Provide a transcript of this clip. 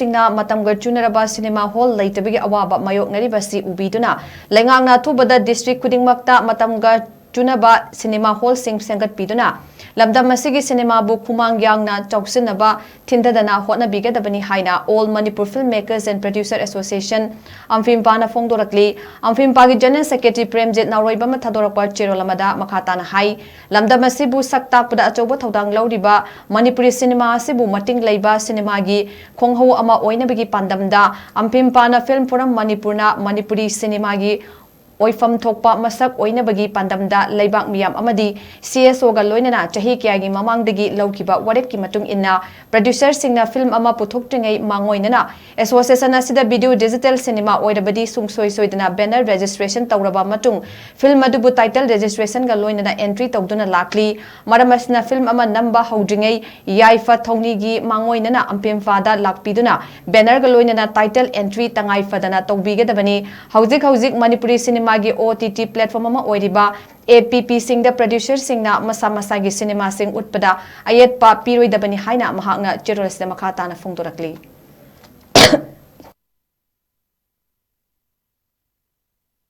Puthoklibasingna Matamga Chunaraba Cinema Hall Leitabagi Awaba Mayoknariba Asi UBIDUNA LEINGAKNA ATHUBADA District KHUDINGMAKTA Matamga Chunaraba Cinema Hall SEMGATPIDUNA Lamdam Asida cinema bu KHUMANG YANGNA CHANGSINNABA THINTHADANA HOTNABIGADABANI HAINA All MANIPUR Filmmakers and Producer Association AMFIMPA FONGDOKRAKLI AMFIMPA General Secretary Premjit Naroiba Mathadorakpa Cherolamada Makhatana Hai Lamdam Asibu Saktakpada Achoba Thodang Lauriba Manipuri cinema Asibu Mating Leiba cinema gi Khonghau ama oinabigi pandamda AMFIMPA Film Forum Manipurna Manipuri cinema gi Oifam Thokpa Masak Oinabagi Pandamda Leibak Miyam Amadi CSO ga loinana chahi kyagi mamangdagi laukiba warep ki matung inna producer singna film ama puthoktingai mangoinana association asida video digital cinema oirabadi sungsoi soidana banner registration tawraba matung film adubu title registration ga loinana entry tawduna lakli maramasna film ama namba howdringai yaifa thongni gi mangoinana AMFIMPA da lakpiduna banner ga loinana title entry tangai fadana tawbigadabani hauzik Manipuri cinema OTT platform ama oiriba APP singda producer singna masa gi cinema sing utpada ayet pa piroi dabani haina mahakna cherolsda makhatana fongdorakli